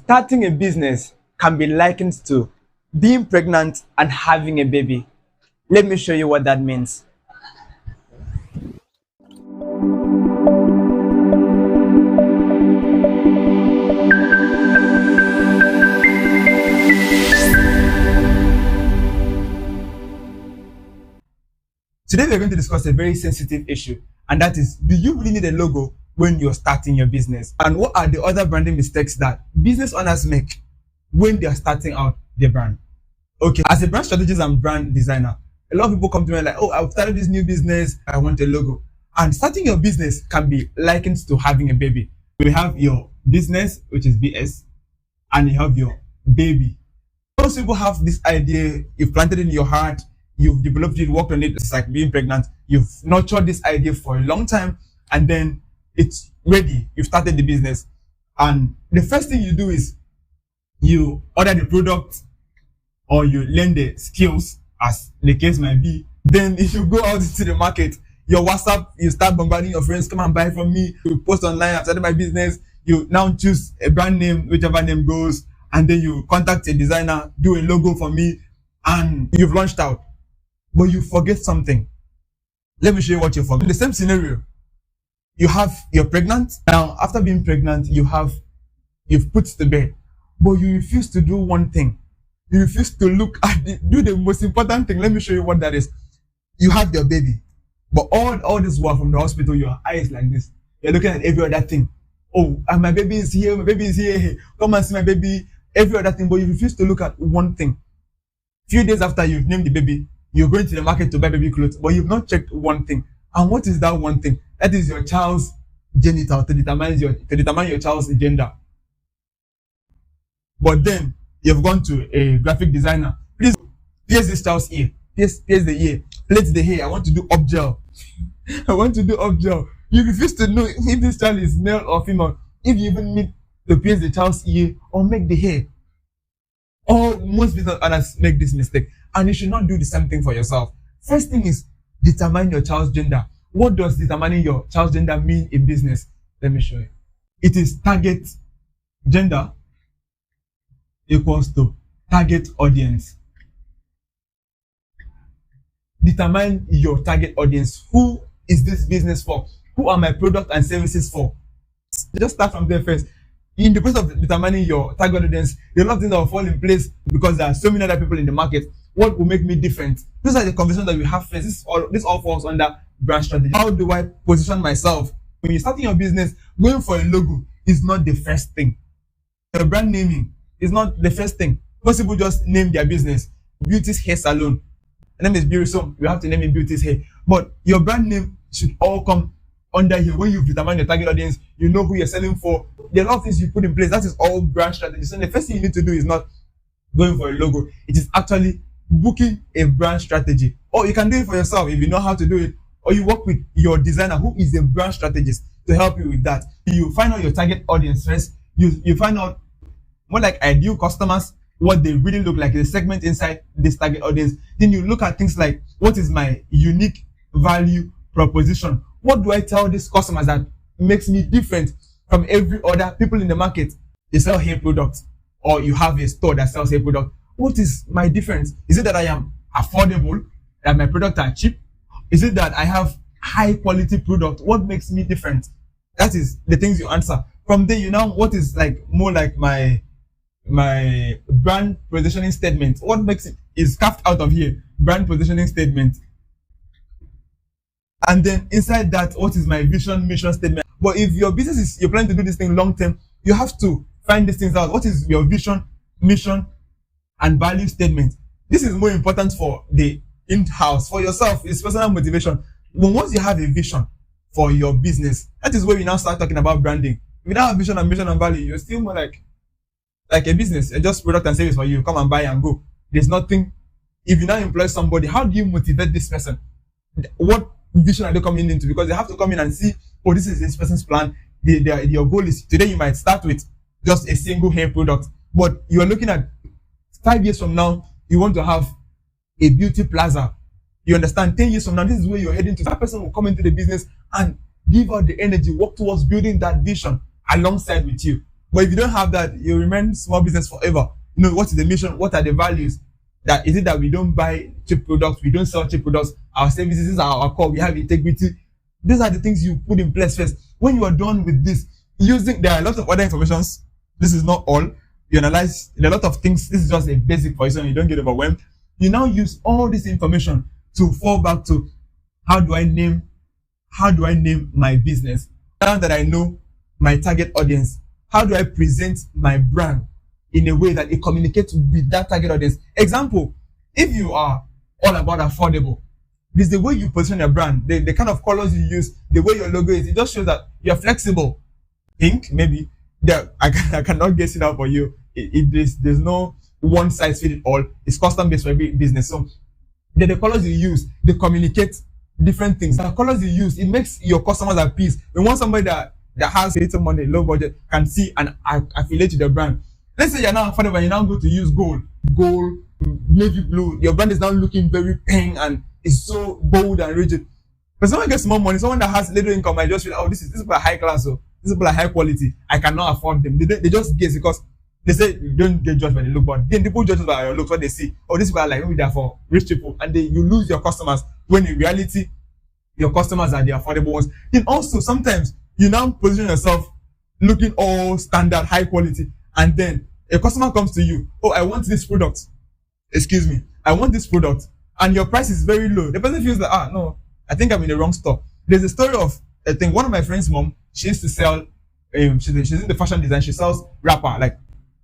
Starting a business can be likened to being pregnant and having a baby. Let me show you what that means. Today we're going to discuss a very sensitive issue, and that is, do you really need a logo when you're starting your business? And what are the other branding mistakes that business owners make when they're starting out their brand? Okay, as a brand strategist and brand designer, a lot of people come to me like, oh, I've started this new business, I want a logo. And starting your business can be likened to having a baby. You have your business, which is BS, and you have your baby. Most people have this idea, you've planted it in your heart, you've developed it, worked on it. It's like being pregnant. You've nurtured this idea for a long time, and then it's ready. You've started the business. And the first thing you do is you order the product or you learn the skills, as the case might be. Then if you go out into the market, your WhatsApp, you start bombarding your friends, come and buy from me. You post online, I've started my business. You now choose a brand name, whichever name goes, and then you contact a designer, do a logo for me, and you've launched out. But you forget something. Let me show you what you forget. In the same scenario, you're pregnant. Now, after being pregnant, you've put to bed, but you refuse to do one thing. You refuse to do the most important thing. Let me show you what that is. You have your baby, but all this while from the hospital, your eyes like this. You're looking at every other thing. Oh, and my baby is here. My baby is here. Come and see my baby. Every other thing, but you refuse to look at one thing. Few days after you've named the baby, you're going to the market to buy baby clothes, but you've not checked one thing. And what is that one thing? That is your child's genital to determine your child's gender. But then you've gone to a graphic designer. Please pierce this child's ear. Pierce the ear. Plait the hair. I want to do up gel. I want to do up gel. You refuse to know if this child is male or female. If you even need to pierce the child's ear or make the hair. Or most business owners make this mistake. And you should not do the same thing for yourself. First thing is determine your child's gender. What does determining your child's gender mean in business? Let me show you. It is target gender equals to target audience. Determine your target audience. Who is this business for? Who are my product and services for? Just start from there first. In the process of determining your target audience, there are a lot of things that will fall in place because there are so many other people in the market. What will make me different? These are the conversations that we have first. This all falls under brand strategy. How do I position myself? When you're starting your business, going for a logo is not the first thing. Your brand naming is not the first thing. Most people just name their business Beauty's Hair Salon. My name is Beauty, so you have to name it Beauty's Hair. But your brand name should all come under here. When you've determined your target audience, you know who you're selling for. There are a lot of things you put in place. That is all brand strategy. So the first thing you need to do is not going for a logo. It is actually booking a brand strategy. Or you can do it for yourself if you know how to do it. Or you work with your designer who is a brand strategist to help you with that. You find out your target audience first. You find out more like ideal customers, what they really look like, the segment inside this target audience. Then you look at things like, what is my unique value proposition? What do I tell these customers that makes me different from every other people in the market? They sell hair products, or you have a store that sells hair products. What is my difference? Is it that I am affordable, that my products are cheap? Is it that I have high quality product? What makes me different? That is the things you answer. From there, what is like more like my brand positioning statement? What makes it is carved out of here? Brand positioning statement. And then inside that, what is my vision, mission statement? But if your business is, you're planning to do this thing long term, you have to find these things out. What is your vision, mission, and value statement? This is more important for the in-house. For yourself, it's personal motivation. But once you have a vision for your business, that is where we now start talking about branding. Without a vision and mission and value, you're still more like a business. It's just product and service for you. Come and buy and go. There's nothing. If you now employ somebody, how do you motivate this person? What vision are they coming into? Because they have to come in and see, oh, this is this person's plan. Your goal is, today you might start with just a single hair product, but you are looking at 5 years from now, you want to have a beauty plaza. You understand? 10 years from now, this is where you're heading to. That person will come into the business and give out the energy, work towards building that vision alongside with you. But if you don't have that, you remain small business forever. What is the mission? What are the values? That is it that we don't buy cheap products, we don't sell cheap products, our services are our core, we have integrity. These are the things you put in place first. When you are done with this, there are a lot of other informations. This is not all. You analyze a lot of things. This is just a basic for you so you don't get overwhelmed. You now use all this information to fall back to how do I name my business? Now that I know my target audience, how do I present my brand in a way that it communicates with that target audience? Example, if you are all about affordable, this is the way you position your brand, the kind of colors you use, the way your logo is. It just shows that you're flexible. Pink, maybe. I cannot guess it out for you. There's no one size fit all. It's custom based for every business. So the colors you use, they communicate different things. The colors you use, it makes your customers at peace. We want somebody that has little money, low budget, can see and affiliate to the brand. Let's say you're now affordable and you now go to use gold, navy blue. Your brand is now looking very pink and it's so bold and rigid. But someone gets more money, someone that has little income, I just feel, oh, this is people are high class, so these people are high quality. I cannot afford them. They just guess because they say you don't get judged by the look, but then people judge by your looks. What they see, oh, these people are like maybe they're for rich people, and you lose your customers. When in reality, your customers are the affordable ones. Then also sometimes you now position yourself looking all standard, high quality, and then a customer comes to you, oh, I want this product. Excuse me, I want this product, and your price is very low. The person feels like, no, I think I'm in the wrong store. There's a story of, I think one of my friend's mom, she used to sell, she's in the fashion design, she sells wrapper, like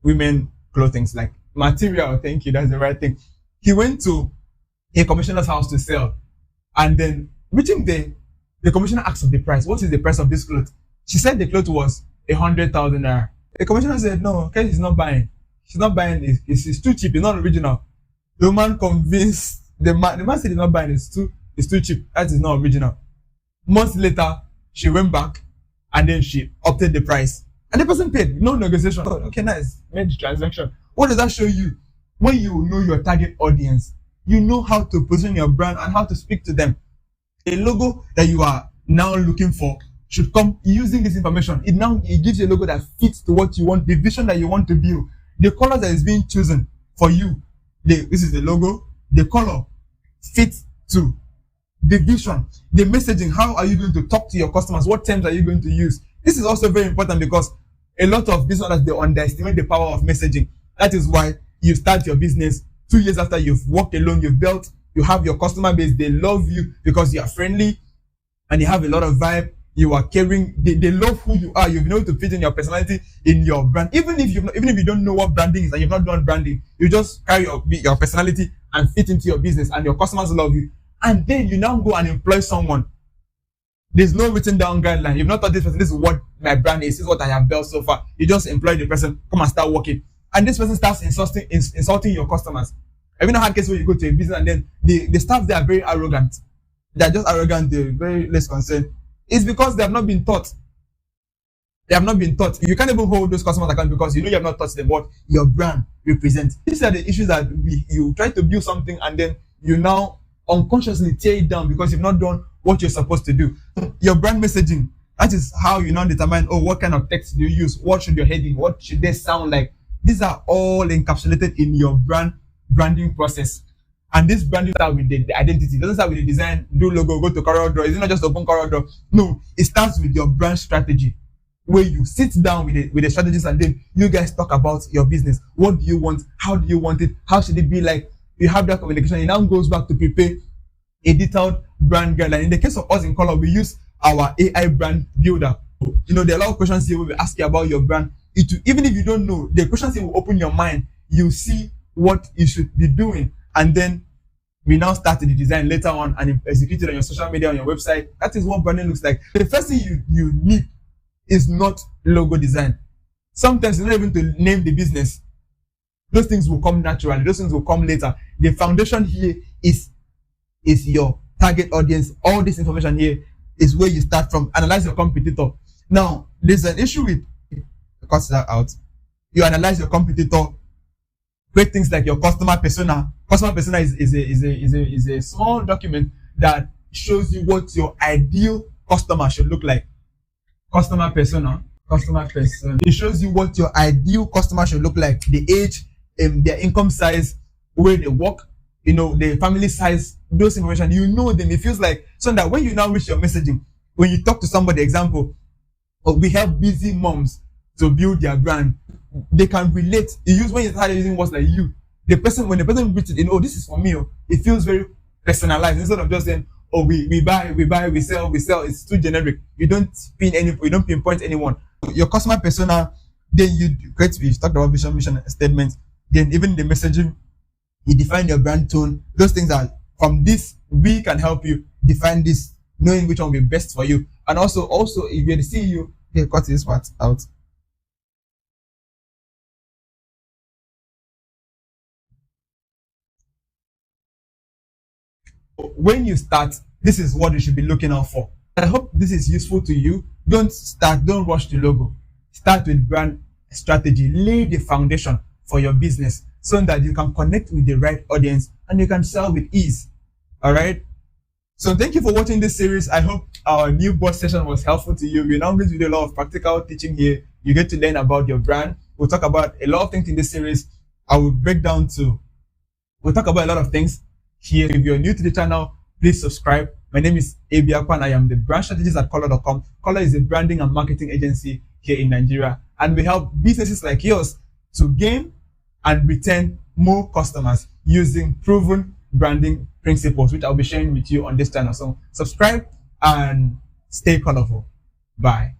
women clothing, like material, thank you, that's the right thing. He went to a commissioner's house to sell, and then reaching there, the commissioner asked of the price. What is the price of this cloth? She said the cloth was 100,000 naira. The commissioner said, no, okay, he's not buying. She's not buying it. It's too cheap. It's not original. The woman convinced the man said he's not buying it. It's too cheap. That is not original. Months later, she went back and then she upped the price. And the person paid. No negotiation. Thought, okay, nice. Made the transaction. What does that show you? When you know your target audience, you know how to position your brand and how to speak to them. A logo that you are now looking for should come using this information. It gives you a logo that fits to what you want, the vision that you want to build, the color that is being chosen for you. This is the logo. The color fits to the vision, the messaging. How are you going to talk to your customers? What terms are you going to use? This is also very important because a lot of business owners, they underestimate the power of messaging. That is why you start your business 2 years after you've worked alone, you have your customer base, they love you because you are friendly and you have a lot of vibe, you are caring, they love who you are, you've been able to fit in your personality in your brand. Even if you don't know what branding is and you've not done branding, you just carry your personality and fit into your business and your customers love you. And then you now go and employ someone. There's no written down guideline. You've not thought this person, this is what my brand is, this is what I have built so far. You just employ the person, come and start working. And this person starts insulting your customers. Have you not had cases where you go to a business and then the staff, they are very arrogant. They're just arrogant, they're very less concerned. It's because they have not been taught. They have not been taught. You can't even hold those customers accountable because you know you have not taught them what your brand represents. These are the issues that you try to build something and then you now unconsciously tear it down because you've not done what you're supposed to do. Your brand messaging, that is how you now determine, what kind of text do you use? What should your heading? What should they sound like? These are all encapsulated in your branding process. And this branding starts with the identity. It doesn't start with the design, do logo, go to CorelDRAW. It's not just open CorelDRAW. No, it starts with your brand strategy, where you sit down with the strategists and then you guys talk about your business. What do you want? How do you want it? How should it be like? You have that communication. It now goes back to prepare a detailed brand guideline. In the case of us in Color, we use our AI brand builder. There are a lot of questions here where we ask you about your brand. Even if you don't know, the questions here will open your mind. You see what you should be doing. And then we now start the design later on and execute it on your social media, on your website. That is what branding looks like. The first thing you need is not logo design. Sometimes it's not even to name the business. Those things will come naturally. Those things will come later. The foundation here is your target audience. All this information here is where you start from. Analyze your competitor. Now, there's an issue with, cut that out. You analyze your competitor. Create things like your customer persona. Customer persona is a small document that shows you what your ideal customer should look like. Customer persona. Customer persona. It shows you what your ideal customer should look like, the age, their income size, where they work, the family size, those information. You know them. It feels like so that when you now reach your messaging, when you talk to somebody, example, we help busy moms to build their brand. They can relate. When you start using words like you, when the person reads it, this is for me. It feels very personalized instead of just saying, oh, we buy, we sell. It's too generic. You don't pinpoint anyone. Your customer persona, then you create. We talked about vision, mission statements. Then even the messaging, you define your brand tone. Those things are from this. We can help you define this, knowing which one will be best for you. And also if you're the CEO, cut this part out. When you start, this is what you should be looking out for. I hope this is useful to you. Don't rush to logo. Start with brand strategy. Lay the foundation for your business so that you can connect with the right audience and you can sell with ease. All right. So thank you for watching this series. I hope our new boss session was helpful to you. We're now going to do a lot of practical teaching here. You get to learn about your brand. We'll talk about a lot of things in this series. We'll talk about a lot of things here. If you're new to the channel, please subscribe. My name is Abiakwan. I am the brand strategist at Color.com. Color is a branding and marketing agency here in Nigeria, and we help businesses like yours to gain and retain more customers using proven branding principles, which I'll be sharing with you on this channel. So subscribe and stay colorful. Bye.